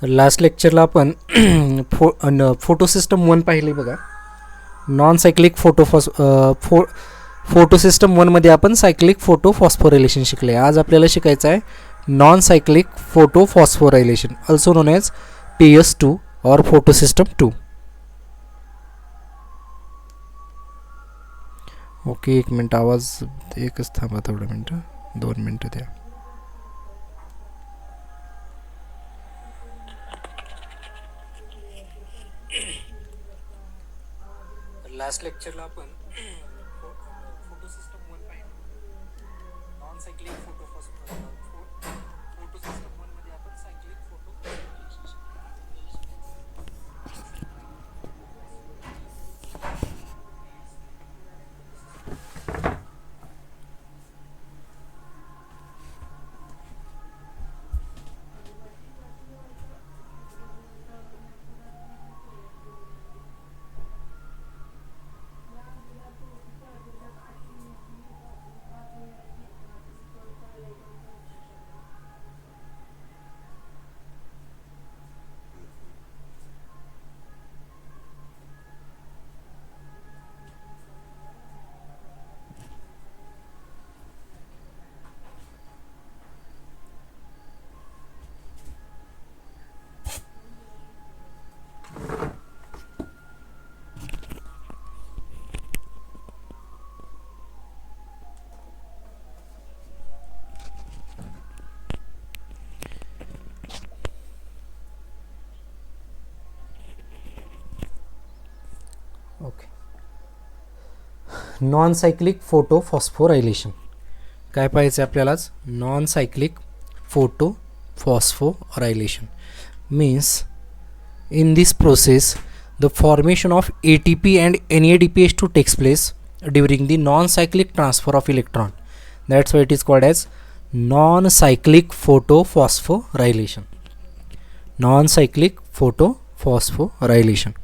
Last लेक्चरला आपण photo system 1 पाहिली बघा. नॉन सायक्लिक फोटो सिस्टम 1मध्ये आपण सायक्लिक फोटो फॉस्फोरायलेशन शिकले. आज आपल्याला शिकायचं आहे non cyclic photophosphorylation, also known as PS2 और फोटो सिस्टम 2. ओके, 1 मिनट आवाज एकच थांबा, थोडं मिनटं, 2 मिनटं द्या. लास्ट लेक्चरला आपण फोटो सिस्टम 1 पाहिलं. नॉन सायक्लिक फोटो सिस्टम 1 मध्ये आपण cyclic photo okay. Non cyclic photophosphorylation काय पाहायचं आपल्यालाच. Non cyclic photophosphorylation means in this process the formation of ATP and NADPH2 takes place during the non-cyclic transfer of electron. That's why it is called as non-cyclic photophosphorylation. Non-cyclic photophosphorylation.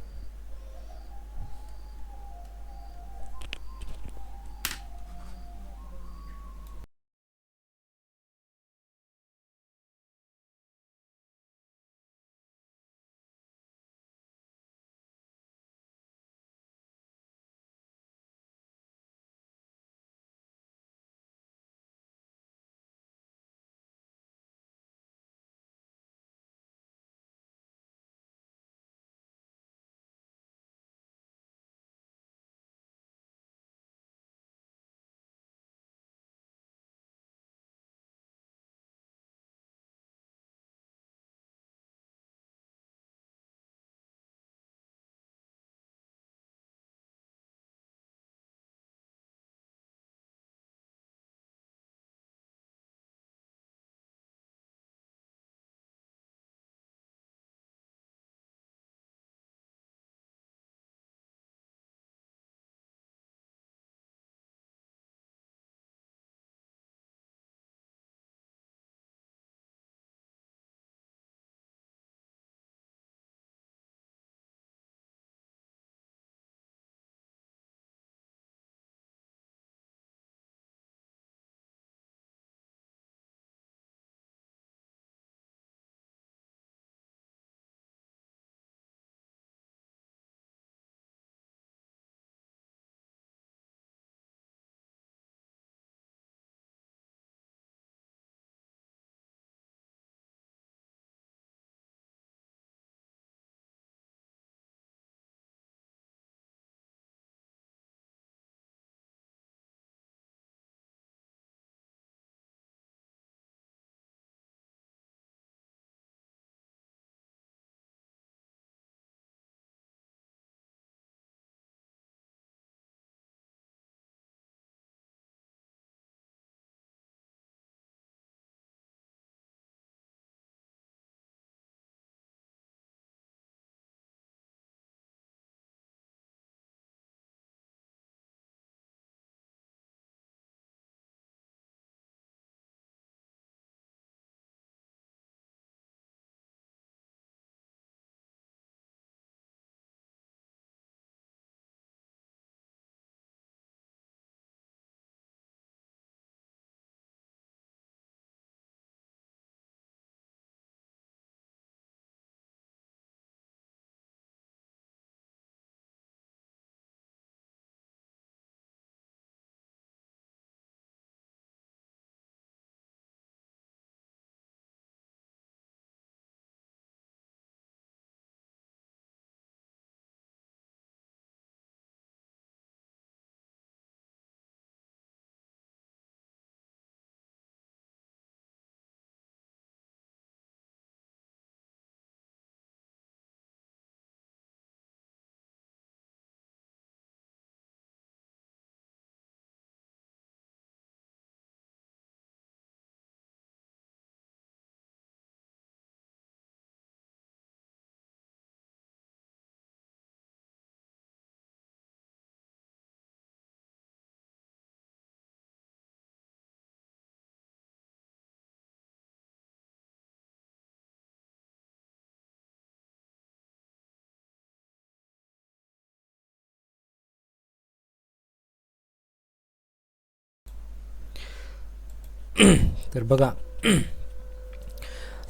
तर बघा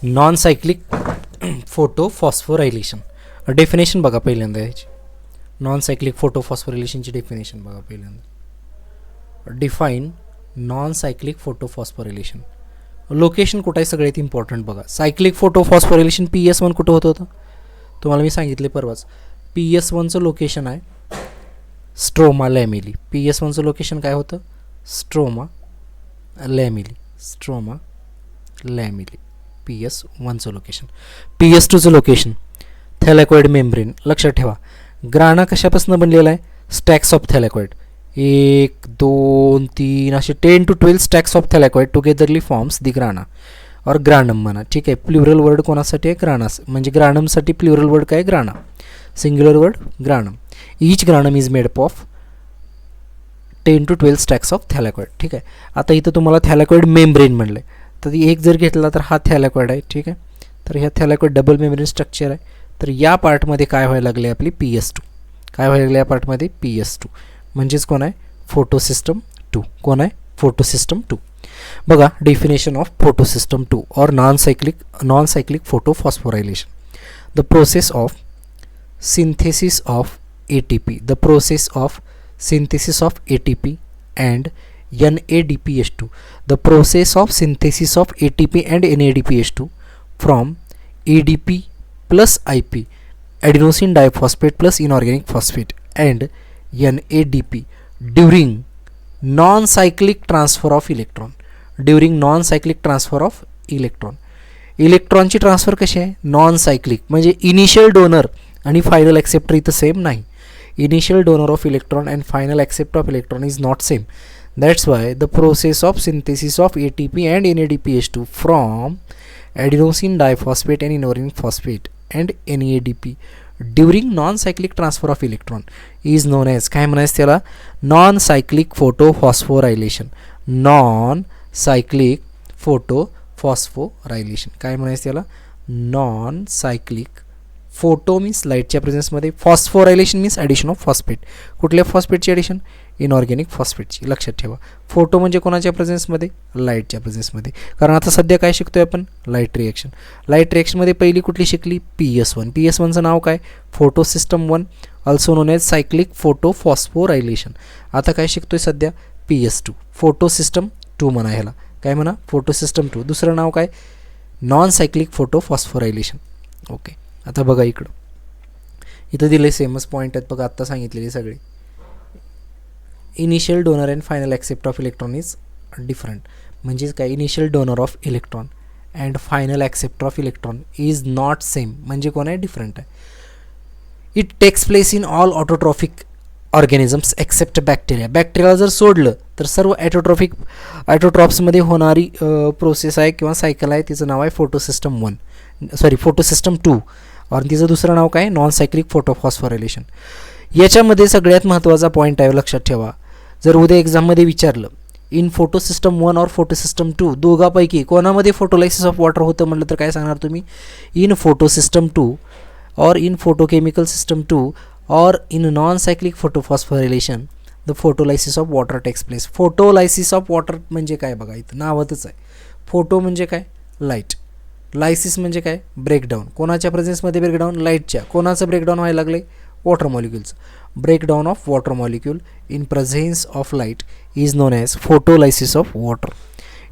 non cyclic photophosphorylation definition बघा पहिल्यांदा याची. Non cyclic फोटो फॉस्फोरायलेशनची definition बघा पहिल्यांदा. Define non cyclic photophosphorylation. Location कुठं आहे सगळ्यात इम्पॉर्टंट बघा. सायक्लिक फोटो फॉस्फोरायलेशन PS1 कुठं होत होतं तुम्हाला मी सांगितले परवाच. PS1चं लोकेशन आहे स्ट्रोमा लॅमिली. PS1चं लोकेशन काय होतं स्ट्रोमा लॅमिली. स्ट्रोमा लॅमिली PS1चं लोकेशन. PS2चं लोकेशन थॅलेकॉइड मेम्ब्रेन. लक्षात ठेवा ग्राना कशापासून बनलेला आहे स्टॅक्स ऑफ थॅलेकॉइड. 1 2 3 असे 10 to 12 stacks of thylakoid togetherly forms the grana or granum म्हणा. ठीक आहे प्लुरल वर्ड कोणासाठी आहे ग्रानास म्हणजे ग्रानमसाठी प्लुरल वर्ड काय grana. Singular word granum. Each granum is made up of 10 to 12 stacks of thylakoid. ठीक आहे. आता इथं तुम्हाला थॅलेकॉइड मेम्ब्रेन म्हणलं आहे तर एक जर घेतला तर हा थॅलेकॉइड आहे. ठीक आहे. तर ह्या थॅलेकॉइड डबल मेम्ब्रेन स्ट्रक्चर आहे. तर या पार्टमध्ये काय व्हायला लागले आपली PS2. काय व्हायला लागले या पार्टमध्ये PS2 म्हणजेच कोण आहे फोटोसिस्टम 2. कोण आहे फोटोसिस्टम 2. बघा definition of photosystem 2 or non cyclic photophosphorylation. The process of synthesis of ATP. The process of synthesis of ATP and NADPH2. The process of synthesis of ATP and NADPH2 from ADP plus IP, adenosine diphosphate plus inorganic phosphate, and NADP during non-cyclic transfer of electron. During non-cyclic transfer of electron. इलेक्ट्रॉनची transfer कशी आहे non cyclic म्हणजे initial donor आणि final acceptor इथं same नाही. Initial donor of electron and final acceptor of electron is not same. That's why the process of synthesis of ATP and NADPH2 from adenosine diphosphate and inorganic phosphate and NADP during non-cyclic transfer of electron is known as काय म्हणायचं त्याला non cyclic photophosphorylation. Non cyclic photophosphorylation काय म्हणायचं त्याला non cyclic. Photo means लाईटच्या प्रेझेन्समध्ये. Phosphorylation means addition of phosphate. कुठल्या फॉस्फेटची ॲडिशन इनऑर्गॅनिक फॉस्फेटची. लक्षात ठेवा फोटो म्हणजे कोणाच्या प्रेझेन्समध्ये लाईटच्या प्रेझेन्समध्ये. कारण आता सध्या काय शिकतोय आपण लाईट रिॲक्शन. लाईट रिॲक्शनमध्ये पहिली कुठली शिकली PS1. PS1चं नाव काय photosystem 1 also known as cyclic photophosphorylation. आता काय शिकतोय सध्या PS2 फोटोसिस्टम 2 म्हणा ह्याला. काय म्हणा फोटोसिस्टम 2. दुसरं नाव काय non cyclic photophosphorylation. Okay. आता बघा इथं दिले सेमच पॉईंट आहेत बघा आत्ता सांगितलेली सगळी. Initial donor and final accept of electron is different. म्हणजेच काय initial donor of electron and final acceptor of electron is not same म्हणजे कोण आहे डिफरंट आहे. It takes place in all autotrophic organisms except bacteria. बॅक्टेरियाला जर सोडलं तर सर्व ॲटोट्रॉप्समध्ये होणारी प्रोसेस आहे किंवा सायकल आहे तिचं नाव आहे फोटोसिस्टम 1 फोटोसिस्टम 2 आणि तिचं दुसरं नाव काय नॉन सायक्लिक फोटो फॉस्फोरायलेशन. याच्यामध्ये सगळ्यात महत्त्वाचा पॉईंट आहे लक्षात ठेवा. जर उद्या एक्झाममध्ये विचारलं इन फोटोसिस्टम 1 और फोटोसिस्टम 2 दोघापैकी कोणामध्ये फोटोलायसिस ऑफ वॉटर होतं म्हटलं तर काय सांगणार तुम्ही in photosystem 2 or in photochemical system 2 or in non cyclic photophosphorylation the photolysis of water takes place. Photolysis of water म्हणजे काय बघा इथं नावातच आहे. फोटो म्हणजे काय लाईट. लायसिस म्हणजे काय ब्रेकडाऊन. कोणाच्या प्रेझेन्समध्ये ब्रेकडाऊन लाईटच्या. कोणाचं ब्रेकडाऊन व्हायला लागले water molecules. Breakdown of water molecule in presence of light is non as photolysis of water.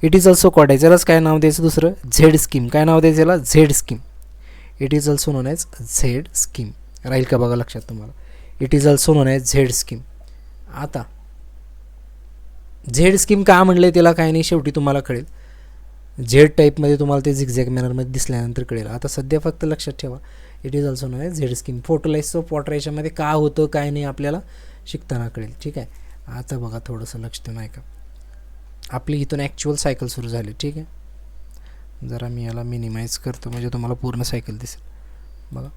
It is also called यालाच काय नाव द्यायचं दुसरं झेड स्कीम. काय नाव द्यायचं याला Z scheme. It is also known as Z scheme. राहील का बघा लक्षात तुम्हाला. It is also known as Z scheme. आता झेड स्कीम का म्हणले त्याला काय नाही शेवटी तुम्हाला कळेल. झेड टाईपमध्ये तुम्हाला ते झिगझॅग मॅनरमध्ये दिसल्यानंतर कळेल. आता सध्या फक्त लक्षात ठेवा it is also known as Z scheme. Photolysis of water याच्यामध्ये का होतं काय नाही आपल्याला शिकताना कळेल. ठीक आहे. आता बघा थोडंसं लक्ष देऊन ऐका. आपली इथून ॲक्च्युअल सायकल सुरू झाली. ठीक आहे. जरा मी याला मिनिमाइज करतो म्हणजे तुम्हाला पूर्ण सायकल दिसेल. बघा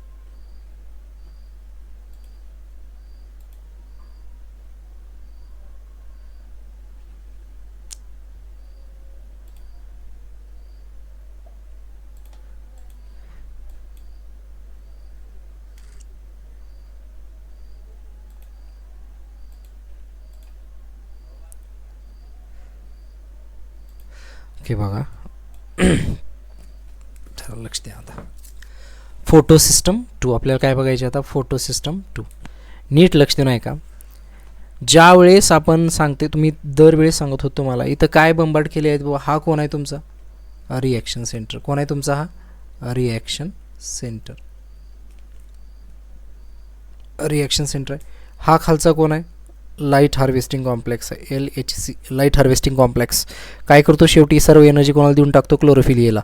ओके बघा जरा लक्ष द्या आता. फोटो सिस्टम 2 आपल्याला काय बघायचे आता, फोटो सिस्टम 2. नीट लक्ष देणं आहे का. ज्या वेळेस आपण सांगते, तुम्ही दरवेळेस सांगत होतो तुम्हाला इथं काय बंबार्ड केले आहेत बाबा, हा कोण आहे तुमचा रिॲक्शन सेंटर. कोण आहे तुमचा हा रिॲक्शन सेंटर. रिॲक्शन सेंटर आहे. हा खालचा कोण आहे लाईट हार्वेस्टिंग कॉम्प्लेक्स आहे, LHC लाईट हार्वेस्टिंग कॉम्प्लेक्स. काय करतो शेवटी सर्व एनर्जी कोणाला देऊन टाकतो क्लोरोफिल एला.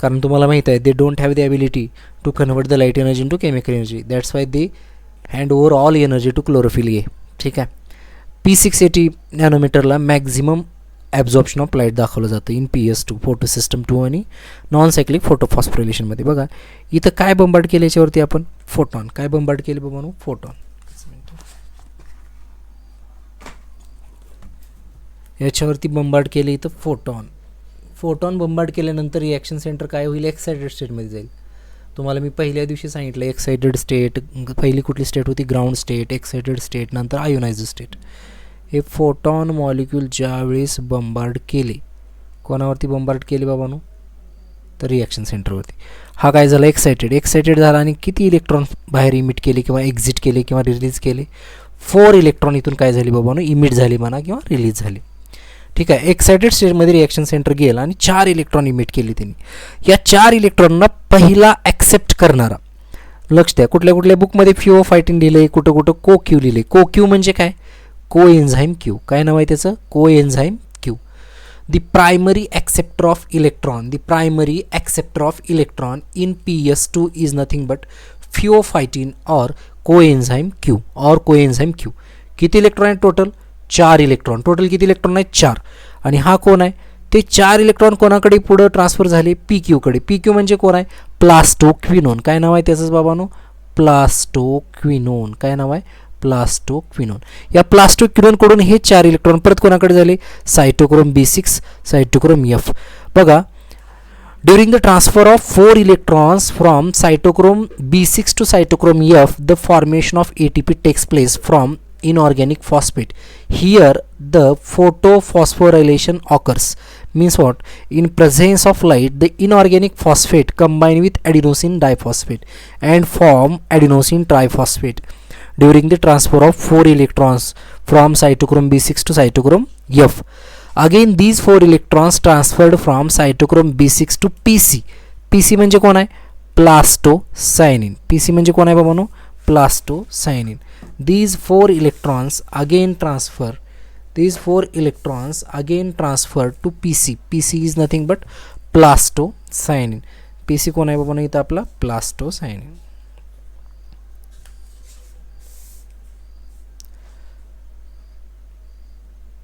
कारण तुम्हाला माहीत आहे they don't have the ability to convert the light energy into chemical energy, that's why they hand over all energy to chlorophyll a. ठीक आहे. P680 नॅनोमीटरला मॅक्झिमम ॲब्झॉर्प्शन ऑफ लाईट दाखवलं जातं इन PS2 फोटो सिस्टम 2 आणि non cyclic फोटोफॉस्फोरिलेशनमध्ये. बघा इथं काय बंबार्ड केले याच्यावरती आपण, फोटॉन. काय बंबार्ड केले बाबा, फोटॉन. याच्यावरती बंबार्ड केले इथं फोटॉन. फोटॉन बंबार्ड केल्यानंतर रिॲक्शन सेंटर काय होईल, एक्साइटेड स्टेटमध्ये जाईल. तुम्हाला मी पहिल्या दिवशी सांगितलं एक्साइटेड स्टेट, पहिली कुठली स्टेट होती ग्राउंड स्टेट, एक्साइटेड स्टेट, नंतर आयोनाइज्ड स्टेट. हे फोटॉन मॉलिक्यूल ज्यावेळेस बंबार्ड केले, कोणावरती बंबार्ड केले बाबांनो, तर रिॲक्शन सेंटरवरती. हा काय झाला एक्साइटेड. एक्साइटेड झाला आणि किती इलेक्ट्रॉन बाहेर इमिट केले किंवा एक्झिट केले किंवा रिलीज केले, 4 इलेक्ट्रॉन इथून काय झाली बाबांनो, इमिट झाली म्हणा किंवा रिलीज झाली. ठीक आहे. एक्साइटेड स्टेटमध्ये रिॲक्शन सेंटर गेला आणि 4 इलेक्ट्रॉन इमिट केली त्यांनी. या 4 इलेक्ट्रॉनना पहिला ॲक्सेप्ट करणारा, लक्ष द्या कुठल्या कुठल्या बुकमध्ये फिओफायटिन लिहिलं आहे, कुठं कुठं को क्यू लिहिलं आहे. को क्यू म्हणजे काय, को एन्झाईम क्यू. काय नाव आहे त्याचं, coenzyme Q. The primary acceptor of electron, the primary acceptor of electron in PS2 is nothing but pheophytin or coenzyme Q or coenzyme Q. किती इलेक्ट्रॉन आहेत total, 4 electron. Total किती electron आहेत, 4. आणि हा कोण आहे, ते 4 electron कोणाकडे पुढं ट्रान्सफर झाले, PQ कडे. PQ म्हणजे कोण आहे, प्लास्टोक्विनोन. काय नाव आहे त्याचंच बाबांनो, प्लास्टोक्विनोन. काय नाव आहे, प्लास्टोक्विनोन. या प्लास्टोक्विनोनकडून हे 4 इलेक्ट्रॉन परत कोणाकडे झाले, सायटोक्रोम B6, सायटोक्रोम F. बघा during the transfer of 4 electrons from cytochrome B6 to cytochrome F, the formation of ATP takes place from inorganic phosphate. Here the photophosphorylation occurs. Means what, in presence of light the inorganic phosphate combine with adenosine diphosphate and form adenosine triphosphate during the transfer of 4 electrons from cytochrome B6 to cytochrome F. Again these 4 electrons transferred from cytochrome B6 to PC. PC म्हणजे कोण आहे, प्लास्टोसायनिन. PC म्हणजे कोण आहे बाबांनो, प्लास्टोसायनिन. These 4 electrons again transfer to PC. PC is nothing but plastocyanin. PC कोण आहे बाबा इथं आपला, प्लास्टोसायनिन.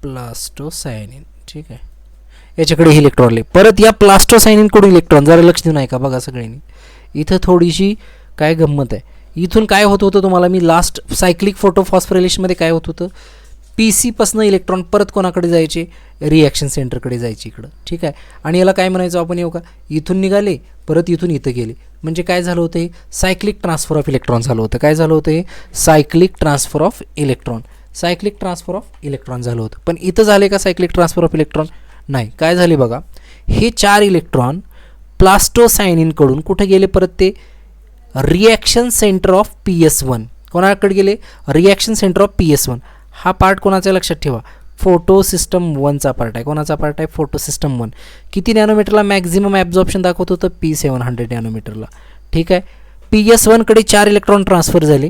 प्लास्टोसायनिन. ठीक आहे. याच्याकडे इलेक्ट्रॉन आले. परत या प्लास्टोसायनिन कडून इलेक्ट्रॉन, जरा लक्ष देऊ नये का बघा सगळ्यांनी. इथं थोडीशी काय गंमत आहे. इथून काय होत होतं तुम्हाला मी लास्ट सायक्लिक फोटोफॉस्फोरिलेशनमध्ये काय होत होतं, PC पासून इलेक्ट्रॉन परत कोणाकडे जायचे, रिॲक्शन सेंटरकडे जायचे इकडं. ठीक आहे. आणि याला काय म्हणायचं आपण, येऊ का, इथून निघाले परत इथून इथं गेले, म्हणजे काय झालं होतं, हे सायक्लिक ट्रान्सफर ऑफ इलेक्ट्रॉन झालं होतं. काय झालं होतं, हे cyclic transfer of electron, cyclic transfer of electron झालं होतं. पण इथं झाले का सायक्लिक ट्रान्सफर ऑफ इलेक्ट्रॉन, नाही. काय झाले बघा, हे 4 इलेक्ट्रॉन प्लास्टोसायनिनकडून कुठे गेले परत, ते रिॲक्शन सेंटर ऑफ PS1. कोणाकडे गेले, रिॲक्शन सेंटर ऑफ PS1. हा पार्ट कोणाचा लक्षात ठेवा, फोटो सिस्टम 1चा पार्ट आहे. कोणाचा पार्ट आहे, फोटो सिस्टम 1. किती नॅनोमीटरला मॅक्झिमम ॲब्झॉर्प्शन दाखवत होतं, P700 नॅनोमीटरला. ठीक आहे. PS1 कडे 4 इलेक्ट्रॉन ट्रान्सफर झाले.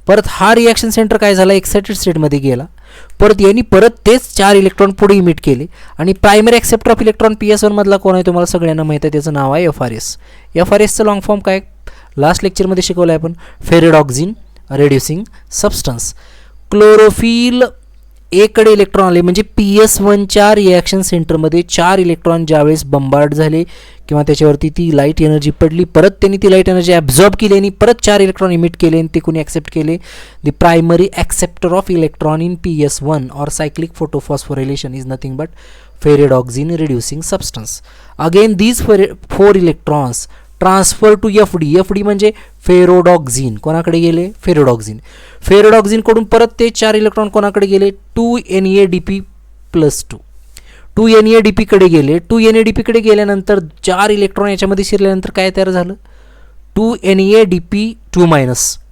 परत हा रिॲक्शन सेंटर काय झाला, एक्साइटेड स्टेटमध्ये गेला. परत यांनी परत तेच 4 इलेक्ट्रॉन पुढे इमिट केले आणि primary acceptor of electron PS1 मधला कोण आहे तुम्हाला सगळ्यांना माहीत आहे, त्याचं नाव आहे FRS. FRSचं लॉंग फॉर्म काय, लास्ट लेक्चरमध्ये शिकवलं आहे आपण, फेरेडॉक्झिन रेड्युसिंग सबस्टन्स. क्लोरोफिल एकडे इलेक्ट्रॉन आले, म्हणजे PS1च्या रिॲक्शन सेंटरमध्ये 4 इलेक्ट्रॉन ज्यावेळेस बंबार्ड झाले किंवा त्याच्यावरती ती लाईट एनर्जी पडली, परत त्यांनी ती लाईट एनर्जी ॲब्झॉर्ब केली आणि परत 4 इलेक्ट्रॉन इमिट केले आणि ते कोणी ॲक्सेप्ट केले, the primary acceptor of electron in PS1 or cyclic photophosphorylation is nothing but ferredoxin reducing substance. Again these 4 electrons transfer to FD. FD म्हणजे फेरोडॉक्झिन. कोणाकडे गेले, फेरोडॉक्झिन. फेरोडॉक्झिनकडून परत ते 4 इलेक्ट्रॉन कोणाकडे गेले, 2 NADP+2. 2 कडे गेले. 2 गेल्यानंतर 4 इलेक्ट्रॉन याच्यामध्ये शिरल्यानंतर काय तयार झालं, 2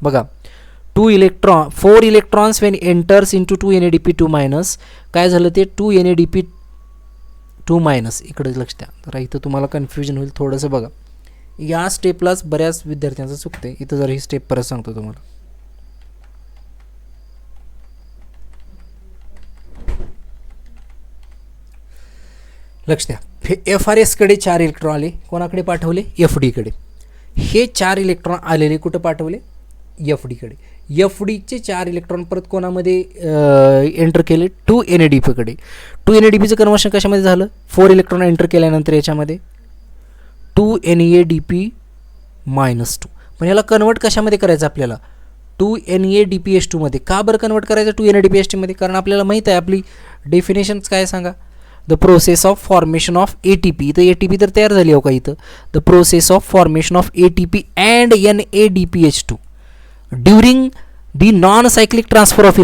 बघा 4 इलेक्ट्रॉन्स वेन एंटर्स इंटू 2 काय झालं ते 2 इकडे लक्ष द्या जरा, इथं तुम्हाला कन्फ्युजन होईल थोडंसं. बघा या स्टेपलाच बऱ्याच विद्यार्थ्यांचं चुकते. इथं जर ही स्टेप परत सांगतो तुम्हाला. लक्ष द्या, FRS कडे 4 इलेक्ट्रॉन आले, कोणाकडे पाठवले, FD कडे. हे 4 इलेक्ट्रॉन आलेले कुठं पाठवले, FD कडे. FDचे 4 इलेक्ट्रॉन परत कोणामध्ये एंटर केले, 2 कडे. 2 कन्वर्शन कशामध्ये झालं, 4 इलेक्ट्रॉन एंटर केल्यानंतर याच्यामध्ये 2 -2. पण याला कन्वर्ट कशामध्ये करायचं आपल्याला, 2 मध्ये. का बरं कन्वर्ट करायचं 2 मध्ये, कारण आपल्याला माहीत आहे आपली डेफिनेशन काय सांगा, the process of formation of ATP. इथं ATP तर तयार झाली हो का इथं, the process of formation of ATP and NADPH2 during the non cyclic transfer of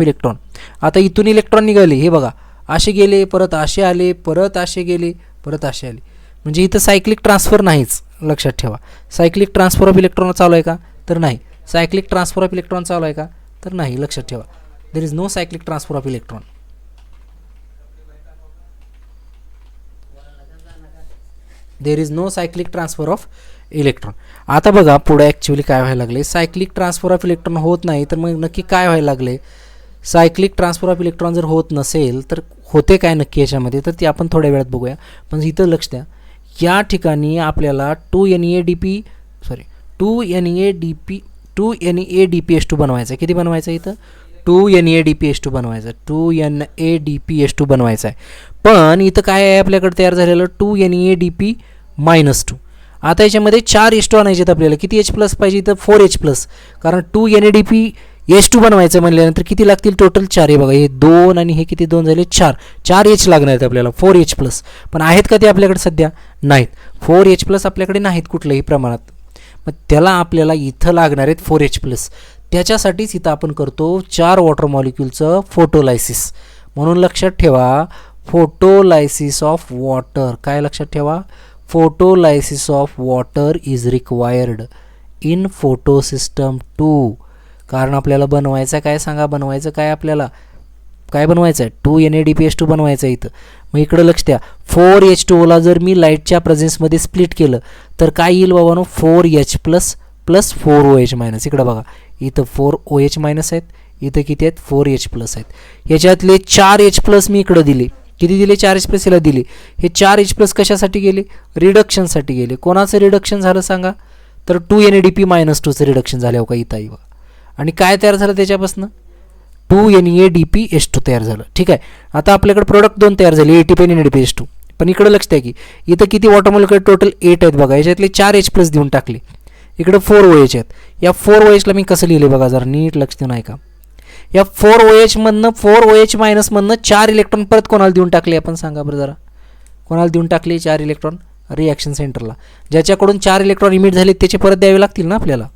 electron. आता इथून इलेक्ट्रॉन निघाले, हे बघा असे गेले, परत असे आले, परत असे गेले, परत असे आले. म्हणजे इथं सायक्लिक ट्रान्सफर नाहीच, लक्षात ठेवा. सायक्लिक ट्रान्सफर ऑफ इलेक्ट्रॉन चालू आहे का, तर नाही. सायक्लिक ट्रान्सफर ऑफ इलेक्ट्रॉन चालू आहे का, तर नाही. लक्षात ठेवा, there is no cyclic transfer of electron. There is no cyclic transfer of electron. आता बघा पुढे ॲक्च्युली काय व्हायला लागले, सायक्लिक ट्रान्सफर ऑफ इलेक्ट्रॉन होत नाही, तर मग नक्की काय व्हायला लागले. सायक्लिक ट्रान्सफर ऑफ इलेक्ट्रॉन जर होत नसेल तर होते काय नक्की याच्यामध्ये, तर ते आपण थोड्या वेळात बघूया. पण इथं लक्ष द्या, या ठिकाणी आपल्याला 2 NADPH2 बनवायचं आहे. किती बनवायचं आहे इथं, 2 NADPH2 बनवायचं आहे. 2 NADPH2 बनवायचं आहे. पण इथं काय आहे आपल्याकडे तयार झालेलं 2 NADP-2. आता याच्यामध्ये 4 H2 आणायचे आहेत आपल्याला. किती H प्लस पाहिजे इथं, 4 H प्लस. कारण 2 NADPH2 बनवायचं म्हणल्यानंतर किती लागतील टोटल, 4. हे बघा हे 2 आणि हे किती 2 झाले, 4 H लागणार आहेत आपल्याला, 4 H प्लस. पण आहेत का ते आपल्याकडे सध्या, नाहीत. 4 H प्लस आपल्याकडे नाहीत कुठल्याही प्रमाणात. मग त्याला आपल्याला इथं लागणार आहेत 4 H प्लस. त्याच्यासाठीच इथं आपण करतो 4 वॉटर मॉलिक्यूलचं फोटोलायसिस. म्हणून लक्षात ठेवा, फोटोलायसिस ऑफ वॉटर. काय लक्षात ठेवा, photolysis of water is required in photosystem 2. कारण आपल्याला बनवायचं काय सांगा, बनवायचं काय आपल्याला, काय बनवायचं आहे, 2 NADPH2 बनवायचं आहे इथं. मग इकडं लक्ष द्या, 4 H2ओला जर मी लाईटच्या प्रेझेन्समध्ये स्प्लिट केलं तर काय येईल बाबांनो, 4 H plus plus 4 OH minus. इकडं बघा इथं 4 OH मायनस आहेत, इथं किती आहेत 4 H प्लस आहेत. याच्यातले 4 H प्लस मी इकडं दिले, किती दिले 4 H प्लस याला दिले. हे 4 H प्लस कशासाठी गेले, रिडक्शनसाठी गेले. कोणाचं रिडक्शन झालं सांगा, तर 2 NADP-2चं रिडक्शन झालं हो का इथं. आणि काय तयार झालं त्याच्यापासून, 2 NADPH2 तयार झालं. ठीक आहे, आता आपल्याकडे प्रोडक्ट 2 तयार झाले, ATP आणि NADPH2. पण इकडे लक्ष द्या की इथं किती वॉटर मॉलिक्यूल टोटल 8 आहेत बघा. याच्यातले 4 H प्लस देऊन टाकले, इकडे 4 OH आहेत. या 4 OHला मी कसं लिहिले बघा, जरा नीट लक्ष देऊन ऐका. या 4 OH मधनं 4 OH मायनस मधनं 4 इलेक्ट्रॉन परत कोणाला देऊन टाकले आपण सांगा बरं जरा, कोणाला देऊन टाकले 4 इलेक्ट्रॉन, रिॲक्शन सेंटरला. ज्याच्याकडून 4 इलेक्ट्रॉन इमिट झाले त्याचे परत द्यावे लागतील ना आपल्याला.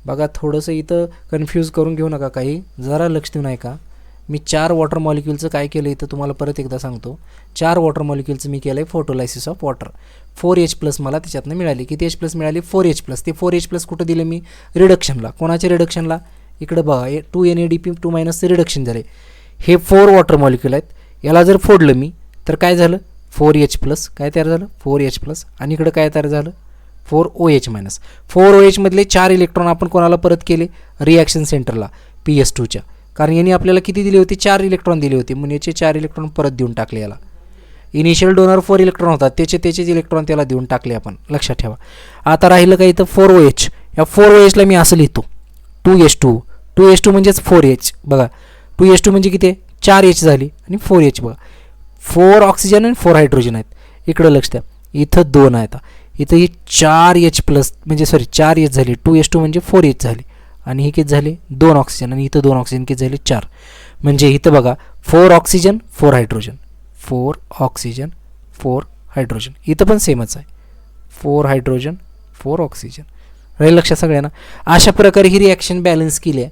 बघा थोडंसं इथं कन्फ्यूज करून घेऊ नका काही, जरा लक्ष देऊन ऐका. मी 4 वॉटर मॉलिक्यूलचं काय केलं इथं तुम्हाला परत एकदा सांगतो. 4 वॉटर मॉलिक्यूलचं मी केलं आहे photolysis of water. 4 H plus मला त्याच्यातनं मिळाली. किती H प्लस मिळाली, 4 H प्लस. ते 4 H प्लस कुठं दिले मी, रिडक्शनला. कोणाच्या रिडक्शनला, इकडं बघा 2 NADP-2 मायनसचं रिडक्शन झाले. हे 4 वॉटर मॉलिक्यूल आहेत, याला जर फोडलं मी तर काय झालं 4 H प्लस. काय तयार झालं 4 H प्लस. आणि इकडं काय तयार झालं 4 OH मायनस. 4 OH मधले 4 इलेक्ट्रॉन आपण कोणाला परत केले, रिॲक्शन सेंटरला PS2च्या. कारण यांनी आपल्याला किती दिले होते, 4 इलेक्ट्रॉन दिले होते, म्हणून याचे 4 इलेक्ट्रॉन परत देऊन टाकले याला. इनिशियल डोनर 4 इलेक्ट्रॉन होता, त्याचेच इलेक्ट्रॉन त्याला देऊन टाकले आपण, लक्षात ठेवा. आता राहिलं का इथं 4 OH. या 4 OHला मी असं लिहितो 2H2. 2H2 म्हणजेच 4H. बघा 2H2 म्हणजे किती आहे, 4 H झाली आणि 4 H बघा, 4 ऑक्सिजन आणि 4 हायड्रोजन आहेत. इकडं लक्ष द्या, इथं 2 आहेत. इथं ही 4 H प्लस म्हणजे 4 H झाली. 2H2 म्हणजे 4 H झाली आणि हे किती झाले 2 ऑक्सिजन आणि इथं 2 ऑक्सिजन किती झाले 4. म्हणजे इथं बघा 4 ऑक्सिजन 4 हायड्रोजन, 4 ऑक्सिजन 4 हायड्रोजन. इथं पण सेमच आहे, 4 हायड्रोजन 4 ऑक्सिजन. राहील लक्षात सगळ्यांना. अशा प्रकारे ही रिॲक्शन बॅलन्स केली आहे.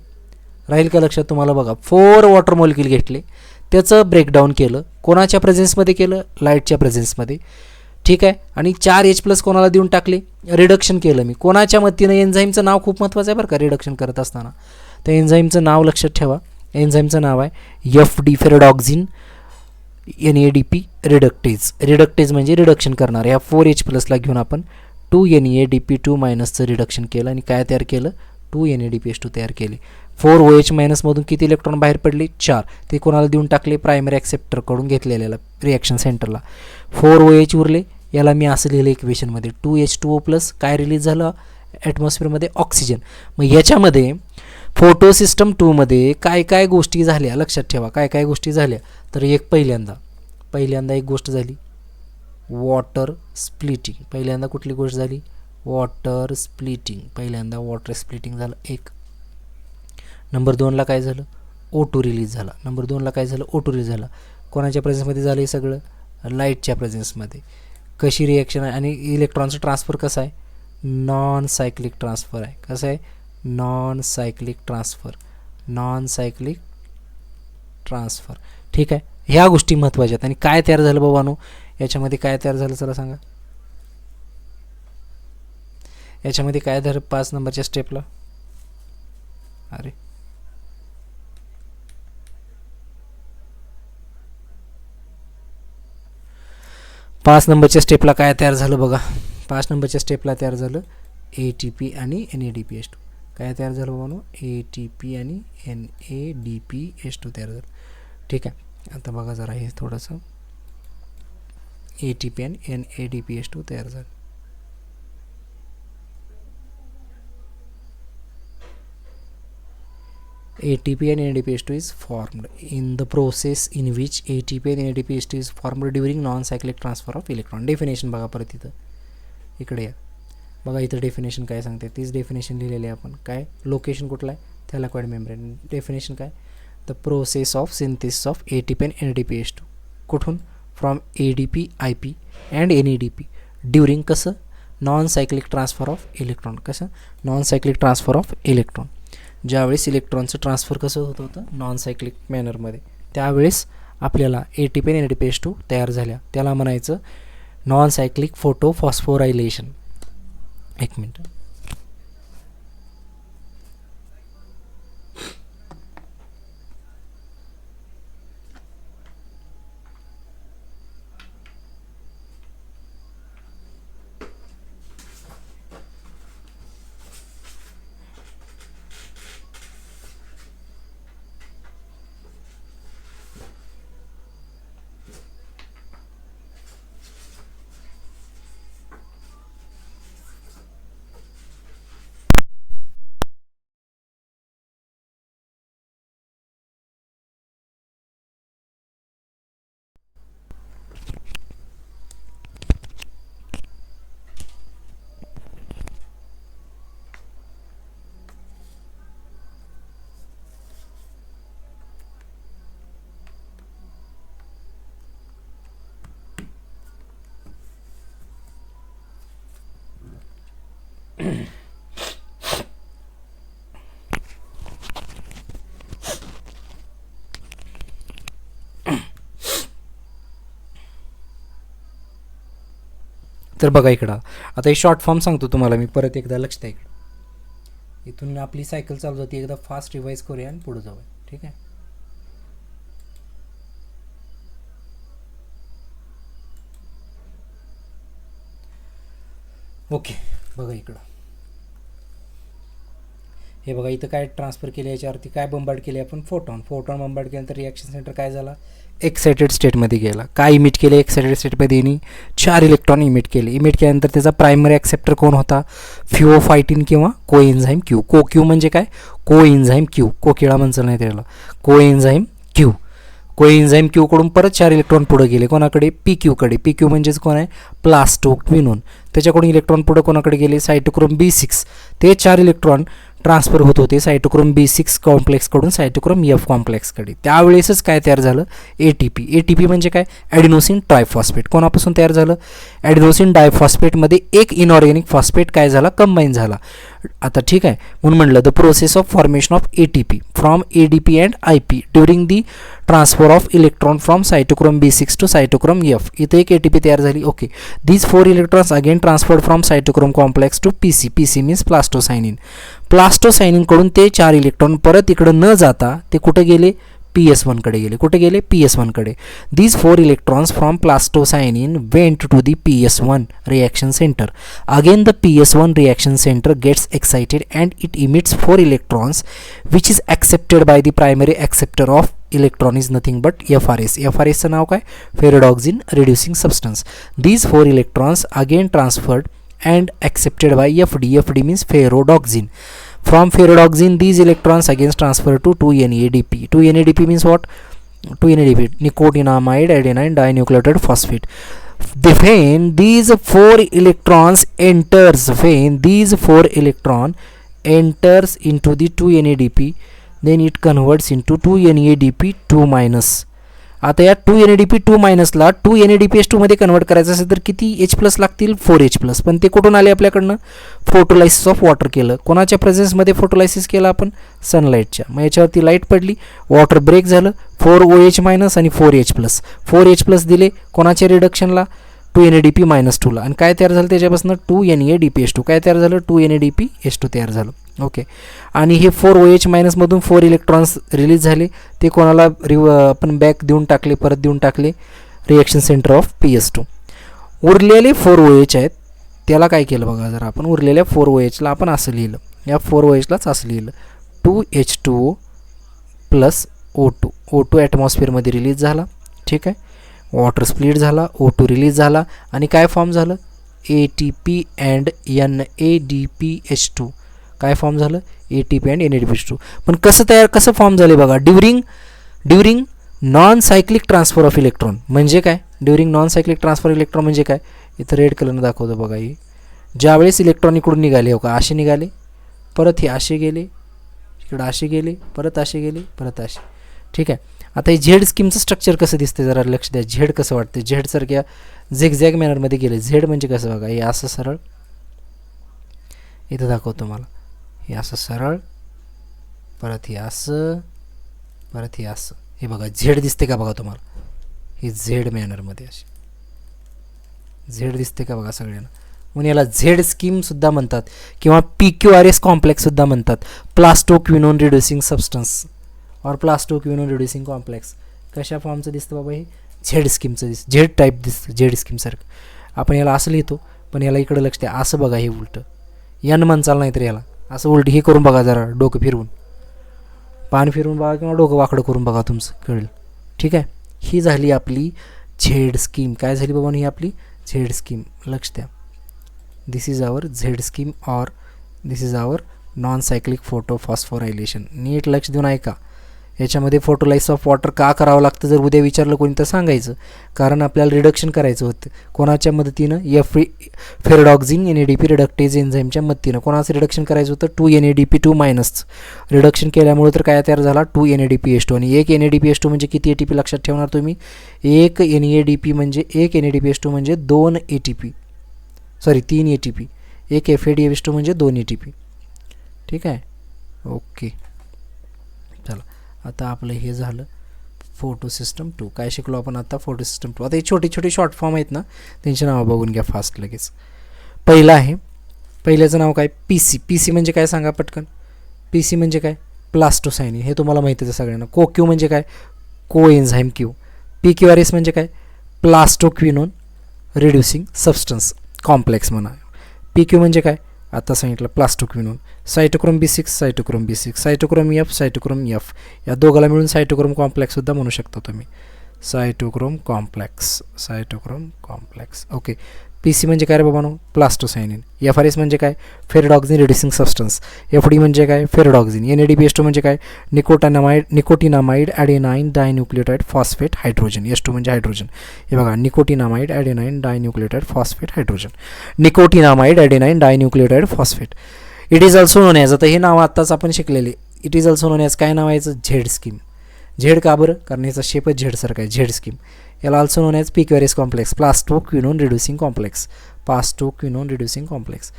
राहील का लक्षात तुम्हाला. बघा 4 वॉटर मॉलिक्यूल घेतले, त्याचं ब्रेकडाऊन केलं. कोणाच्या प्रेझेन्समध्ये केलं? लाईटच्या प्रेझेन्समध्ये. ठीक आहे. आणि 4H+ कोणाला देऊन टाकले? रिडक्शन केलं मी. कोणाच्या मदतीनं? एन्झाईमचं नाव खूप महत्त्वाचं आहे बरं का रिडक्शन करत असताना. तर एन्झाईमचं नाव लक्षात ठेवा. एन्झाईमचं नाव आहे FD फेरडॉक्झिन NADP रिडक्टेज. रिडक्टेज म्हणजे रिडक्शन करणार. या 4H+ला घेऊन आपण 2NADP2- रिडक्शन केलं आणि काय तयार केलं? 2NADPH2 तयार केले. 4OH- मधून किती इलेक्ट्रॉन बाहेर पडले? 4. ते कोणाला देऊन टाकले? प्रायमरी ॲक्सेप्टरकडून घेतलेल्याला रिॲक्शन सेंटरला. 4OH उरले. याला मी असं लिहिलं इक्वेशनमध्ये 2H2O+ काय रिलीज झालं ॲटमॉस्फिअरमध्ये? ऑक्सिजन. मग याच्यामध्ये फोटो सिस्टम 2मध्ये काय काय गोष्टी झाल्या लक्षात ठेवा. काय काय गोष्टी झाल्या? तर एक पहिल्यांदा एक गोष्ट झाली वॉटर स्प्लिटिंग. पहिल्यांदा कुठली गोष्ट झाली? Water splitting. पहिल्यांदा वॉटर स्प्लिटिंग झालं एक. नंबर 2ला काय झालं? O2 रिलीज झाला. नंबर 2ला काय झालं? O2 रिलीज झाला. कोणाच्या प्रेझेन्समध्ये झालं हे सगळं? लाईटच्या प्रेझेन्समध्ये. कशी रिॲक्शन आहे? आणि इलेक्ट्रॉनचं ट्रान्सफर कसं आहे? नॉन सायक्लिक ट्रान्सफर आहे. कसं आहे? Non cyclic transfer. ठीक आहे. ह्या गोष्टी महत्त्वाच्या आहेत. आणि काय तयार झालं बाबांनो याच्यामध्ये? काय तयार झालं चला सांगा. याच्यामध्ये काय झालं 5 नंबरच्या स्टेपला? अरे 5 नंबरच्या स्टेपला काय तयार झालं बघा. 5 नंबरच्या स्टेपला तयार झालं ATP आणि NADPH2. काय तयार झालं बाबांनो? ATP आणि NADPH2 तयार झालं. ठीक आहे. आता बघा जरा हे थोडंसं ATP आणि NADPH2 तयार झालं. ATP and NADPH2 is formed in the process in which ATP and NADPH2 is formed during non-cyclic transfer of electron. Definition बघा परत इथं इकडे या. बघा इथं डेफिनेशन काय सांगते? तीच डेफिनेशन लिहिलेली आहे आपण. काय लोकेशन कुठलं आहे? Thylakoid membrane. डेफिनेशन काय? The process of synthesis of ATP and NADPH2. कुठून? From ADP IP and NADP during कसं? Non cyclic transfer of electron. कसं? Non cyclic transfer of electron. ज्यावेळेस इलेक्ट्रॉनचं ट्रान्सफर कसं होत होतं? नॉन सायक्लिक मॅनरमध्ये. त्यावेळेस आपल्याला ATP आणि NADPH2 तयार झाल्या. त्याला म्हणायचं नॉन सायक्लिक फोटो फॉस्फोरायलेशन. एक मिनट. तर बघा इकडं आता हे शॉर्ट फॉर्म सांगतो तुम्हाला मी परत एकदा. लक्ष द्या इकडं. इथून आपली सायकल चालू होती. एकदा फास्ट रिवाइज करूया आणि पुढे जाऊया. ठीक आहे. ओके. बघा इकडं हे बघा इथं काय ट्रान्सफर केले याच्यावरती काय बंबार्ड केले आपण? फोटॉन बंबार्ड केल्यानंतर रिॲक्शन सेंटर काय झाला? एक्साइटेड स्टेटमध्ये गेला. काय इमिट केले एक्साइटेड स्टेटमध्ये? यांनी 4 इलेक्ट्रॉन इमिट केले. इमिट केल्यानंतर त्याचा प्रायमरी ॲक्सेप्टर कोण होता? फिओफायटिन किंवा कोएन्झाईम क्यू. क्यू म्हणजे काय? कोएन्झाईम क्यू. कोकिळा म्हणचं नाही त्याला. कोएन्झाईम क्यूकडून परत 4 इलेक्ट्रॉन पुढे गेले. कोणाकडे? PQकडे. PQ म्हणजेच कोण आहे? प्लास्टोक्विनोन. त्याच्याकडून इलेक्ट्रॉन पुढे कोणाकडे गेले? सायटोक्रोम B6. ते 4 इलेक्ट्रॉन ट्रान्सफर होत होते सायटोक्रोम B6 कॉम्प्लेक्सकडून सायटोक्रोम F कॉम्प्लेक्सकडे. त्यावेळेसच काय तयार झालं? ATP म्हणजे काय? ॲडिनोसिन ट्रायफॉस्फेट. कोणापासून तयार झालं? ॲडिनोसिन डायफॉस्फेटमध्ये एक इनऑर्गॅनिक फॉस्फेट काय झाला? कंबाईन झाला. आता ठीक आहे, म्हणून म्हणलं the process of formation of ATP from ADP and IP during the transfer of electron from cytochrome B6 to cytochrome F. इथे एक ATP तयार झाली. Okay, these 4 electrons again transferred from cytochrome complex to PC. PC means plastocyanin. प्लास्टोसायनिनकडून ते 4 electron परत इकडं न जाता ते कुठे गेले, PS1 कडे गेले. कुठे गेले, PS1 कडे. These 4 electrons from plastocyanin went to the PS1 reaction centre. Again the PS1 reaction centre gets excited and it emits 4 electrons which is accepted by the primary acceptor of electron is nothing but FRS. FRSचं नाव काय, ferredoxin reducing substance. These 4 electrons again transferred and accepted by FD. FD means ferredoxin. From ferrodoxin, these electrons again transfer to 2-NADP. 2-NADP means what? 2-NADP, nicotinamide adenine dinucleotide phosphate. When these 4 electrons enters into the 2-NADP, then it converts into 2-NADP 2-. आता या 2-NADP2- ला 2-NADPH2 मध्ये convert करायचं असेल तर किती H+ लागतील, 4H+. पण ते कुठून आले आपल्याकडनं, फोटोलायसिस ऑफ वॉटर केलं. कोणाच्या प्रेझेन्समध्ये फोटोलायसिस केलं आपण, सनलाईटच्या. मग याच्यावरती लाईट पडली, वॉटर ब्रेक झालं, 4OH- आणि 4H+. 4H+ दिले कोणाच्या रिडक्शनला, 2-NADP-2 ला. आणि काय तयार झालं त्याच्यापासून, 2-NADPH2. काय तयार झालं, 2-NADPH2 तयार झालं. ओके, आणि हे 4OH- मधून 4 इलेक्ट्रॉन्स रिलीज झाले. ते कोणाला आपण बॅक देऊन टाकले, परत देऊन टाकले रिॲक्शन सेंटर ऑफ PS2. उरलेले 4OH आहेत, त्याला काय केलं बघा जरा आपण. उरलेल्या 4OH ला आपण असं लिहिलं, या 4OH लाच असं लिहिलं, 2H2O + O2. O2 ॲटमॉस्फिअरमध्ये रिलीज झाला. ठीक आहे, वॉटर स्प्लिट झाला, O2 रिलीज झाला आणि काय फॉर्म झालं, ATP अँड NADPH2. काय फॉर्म झालं, ATP अँड NADPH2. पण कसं फॉर्म झाले बघा, during non cyclic transfer of electron. म्हणजे काय, during non cyclic transfer electron म्हणजे काय, इथं रेड कलरनं दाखवतो बघा. हे ज्यावेळेस इलेक्ट्रॉन इकडून निघाले, हो का, असे निघाले, परत हे असे गेले, इकडं असे गेले, परत असे गेले, परत असे. ठीक आहे, आता हे झेड स्कीमचं स्ट्रक्चर कसं दिसतं जरा लक्ष द्या. झेड कसं वाटतं, झेडसारख्या झिगझॅग मॅनरमध्ये गेले. झेड म्हणजे कसं बघा, हे असं सरळ, इथं दाखवतो मला, हे असं सरळ, परत हे असं, परत हे असं. हे बघा झेड दिसते का बघा तुम्हाला, हे झेड मॅनरमध्ये असे झेड दिसते का बघा सगळ्यांना. म्हणून याला झेड स्कीमसुद्धा म्हणतात किंवा PQRS कॉम्प्लेक्ससुद्धा म्हणतात. प्लास्टोक्विनोन रिड्युसिंग सबस्टन्स और प्लास्टोक्विनोन रिड्युसिंग कॉम्प्लेक्स. कशा फॉर्मचं दिसतं बाबा, हे झेड स्कीमचं दिसतं, झेड टाईप दिसतं, झेड स्कीमसारखं. आपण याला असं लिहितो, पण याला इकडं लक्ष द्या, असं बघा, हे उलटं यानं म्हणचाल नाही तर याला असं उलट हे करून बघा जरा, डोकं फिरवून, पान फिरवून बघा किंवा डोकं वाकडं करून बघा, तुमचं कळेल. ठीक आहे, ही झाली आपली झेड स्कीम. काय झाली बाबा, ही आपली झेड स्कीम. लक्ष द्या, दिस इज आवर झेड स्कीम और दिस इज आवर नॉन सायक्लिक फोटोफॉस्फोरायलेशन. नीट लक्ष देऊन ऐका. याच्यामध्ये फोटोलायसिस ऑफ वॉटर का करावं लागतं जर उद्या विचारलं कोणी तर सांगायचं, कारण आपल्याला रिडक्शन करायचं होतं. कोणाच्या मदतीनं, फेरोडॉक्झिन NADP रिडक्टेज एन्झाईमच्या मदतीनं. कोणाचं रिडक्शन करायचं होतं, 2-NADP2-. रिडक्शन केल्यामुळे तर काय तयार झाला, 2-NADPH2. आणि एक NADPH2 म्हणजे किती ATP लक्षात ठेवणार तुम्ही, एक NADP म्हणजे एक NADPH2 म्हणजे 2 ATP, सॉरी 3 ATP. एक FADH2 म्हणजे 2 ATP. ठीक आहे, ओके. चला, आता आपलं हे झालं फोटो सिस्टम 2. काय शिकलो आपण आता, फोटो सिस्टम 2. आता हे छोटे छोटे शॉर्ट फॉर्म आहेत ना, त्यांची नावं बघून घ्या फास्ट लगेच. पहिलं आहे, पहिल्याचं नाव काय, PC. PC म्हणजे काय सांगा पटकन. PC म्हणजे काय, प्लास्टोसायनिन. हे तुम्हाला माहितीच आहे सगळ्यांना. CoQ म्हणजे काय, कोएन्झाईम Q. PQRS म्हणजे काय, प्लास्टोक्विनोन रिड्युसिंग सबस्टन्स कॉम्प्लेक्स म्हणा. PQ म्हणजे काय, आता सांगितलं, plastoquinone. Cytochrome B6, cytochrome B6, cytochrome F, cytochrome F. या दोघाला मिळून सायटोक्रोम कॉम्प्लेक्ससुद्धा म्हणू शकता तुम्ही. Cytochrome complex, cytochrome complex. Okay, PC म्हणजे काय रे बाबांनो, प्लास्टोसायनिन. FRS म्हणजे काय, फेरोडॉक्झिन रिड्युसिंग सबस्टन्स. FD म्हणजे काय, फेरोडॉक्झिन. NADPH2 म्हणजे काय, nicotinamide adenine dinucleotide phosphate hydrogen. H2 म्हणजे हायड्रोजन. हे बघा, nicotinamide adenine dinucleotide phosphate hydrogen. Nicotinamide adenine dinucleotide phosphate. It is also known as, आता हे नाव आत्ताच आपण शिकलेले. It is also known as काय नाव याचं, झेड स्कीम. झेड का बरं, कारण याचा शेपच झेडसारखा आहे, झेड स्कीम. याला also known as PQRS complex, plastoquinone reducing complex. Plastoquinone reducing complex.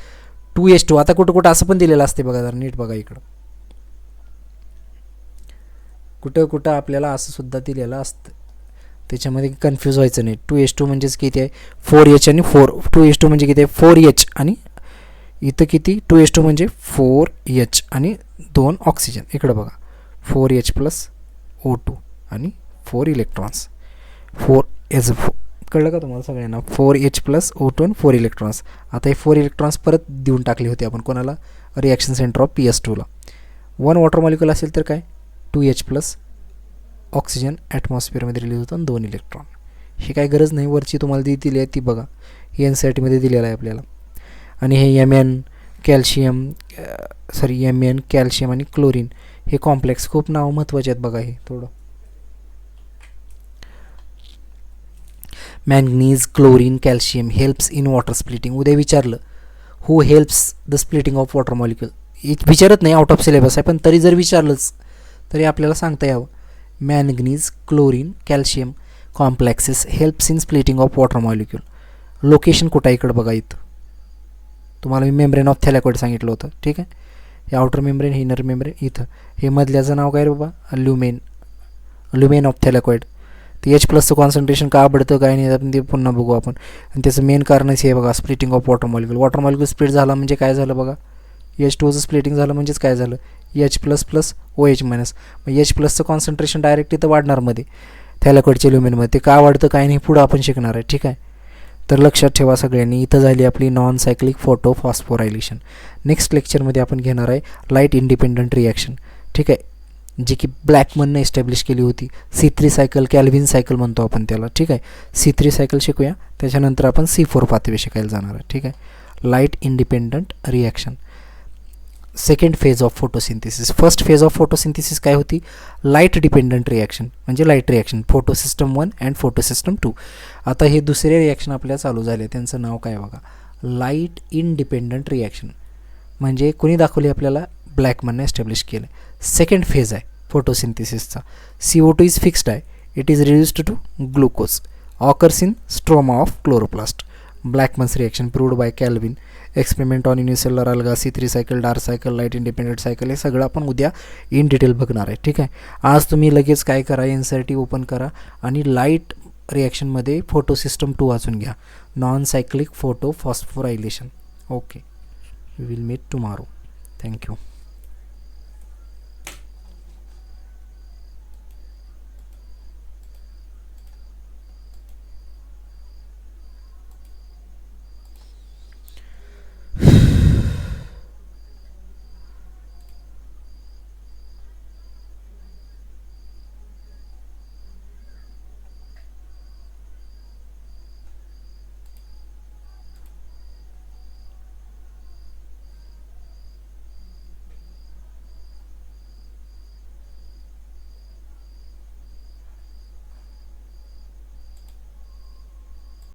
2s2. आता कुठं कुठं असं पण दिलेलं असते बघा, जरा नीट बघा इकडं, कुठं कुठं आपल्याला असं सुद्धा दिलेलं असतं, त्याच्यामध्ये कन्फ्यूज व्हायचं नाही. 2s2 म्हणजेच किती आहे 4h आणि 2s2 म्हणजे किती आहे 4h आणि इथं किती 2s2 म्हणजे 4h आणि 2 ऑक्सिजन. इकडं बघा 4h प्लस O2 आणि 4 इलेक्ट्रॉन्स, 4 कळलं का तुम्हाला सगळ्यांना, 4h प्लस O2 आणि 4 इलेक्ट्रॉन्स. आता हे 4 इलेक्ट्रॉन्स परत देऊन टाकले होते आपण कोणाला, रिॲक्शन सेंटर ऑफ PS2ला. 1 वॉटर मॉलिक्युल असेल तर काय 2h प्लस ऑक्सिजन ॲटमॉस्फिअरमध्ये रिलीज होतं आणि 2 इलेक्ट्रॉन. हे काय गरज नाही, वरची तुम्हाला दिली आहे ती बघा, हे NCERTमध्ये दिलेलं आहे आपल्याला. आणि हे Mn कॅल्शियम आणि क्लोरीन हे कॉम्प्लेक्स, खूप नाव महत्त्वाचे आहेत बघा. हे थोडं manganese, chlorine, calcium helps in water splitting. उद्या विचारलं who helps the splitting of water molecule, विचारत नाही, आउट ऑफ सिलेबस आहे, पण तरी जर विचारलंच तरी आपल्याला सांगता यावं. Manganese, chlorine, calcium complexes helps in splitting of water molecule. Location कुठं आहे इकडं बघा, इथं तुम्हाला मी मेम्ब्रेन ऑफ थॅलॅकॉइड सांगितलं होतं, ठीक आहे. हे आउटर मेम्ब्रेन, हे इनर मेम्ब्रेन. इथं हे मधल्याचं नाव काय रे बाबा, ल्युमेन ऑफ थॅलॅकॉइड. ते H प्लसचं कॉन्सन्ट्रेशन का आवडतं काय नाही आपण ते पुन्हा बघू आपण. आणि त्याचं मेन कारणच हे बघा, splitting of water molecule. Water molecule split झाला म्हणजे काय झालं बघा, H2चं स्प्लिटिंग झालं म्हणजेच काय झालं, H plus plus OH minus. मग H प्लसचं कॉन्सन्ट्रेशन डायरेक्ट इथं वाढणार मध्ये थॅलॅकॉइडच्या ल्युमेनमध्ये. ते का वाढतं काय नाही पुढं आपण शिकणार आहे, ठीक आहे. तर लक्षात ठेवा सगळ्यांनी, इथं झाली आपली non cyclic photo phosphorylation. Next लेक्चरमध्ये आपण घेणार आहे लाईट इंडिपेंडंट रिॲक्शन, ठीक आहे, जी की ब्लॅकमनने एस्टॅब्लिश केली होती. C3 सायकल, कॅल्व्हिन सायकल म्हणतो आपण त्याला, ठीक आहे. C3 सायकल शिकूया, त्याच्यानंतर आपण C4 पाथवे शिकायला जाणार आहे, ठीक आहे. Light independent reaction, second phase of photosynthesis. First phase of photosynthesis काय होती, लाईट डिपेंडंट रिॲक्शन म्हणजे light reaction, photosystem 1 and photosystem 2. आता हे दुसरे रिॲक्शन आपल्याला चालू झाले, त्यांचं नाव काय बघा, लाईट इंडिपेंडंट रिॲक्शन. म्हणजे कोणी दाखवली आपल्याला, ब्लॅकमनने एस्टॅब्लिश केलं. सेकंड फेज आहे फोटोसिंथेसिसचा. CO2 इज फिक्स्ड आहे, it is reduced to glucose, occurs in stroma of chloroplast. Blackman's reaction proved by Calvin, experiment on unicellular alga, C3 cycle, dark cycle, light independent cycle, हे सगळं आपण उद्या in detail बघणार आहे, ठीक आहे. आज तुम्ही लगेच काय करा, NCERT ओपन करा आणि लाईट रिॲक्शनमध्ये फोटोसिस्टम 2 वाचून घ्या, non cyclic photophosphorylation. Okay, we will meet tomorrow. Thank you.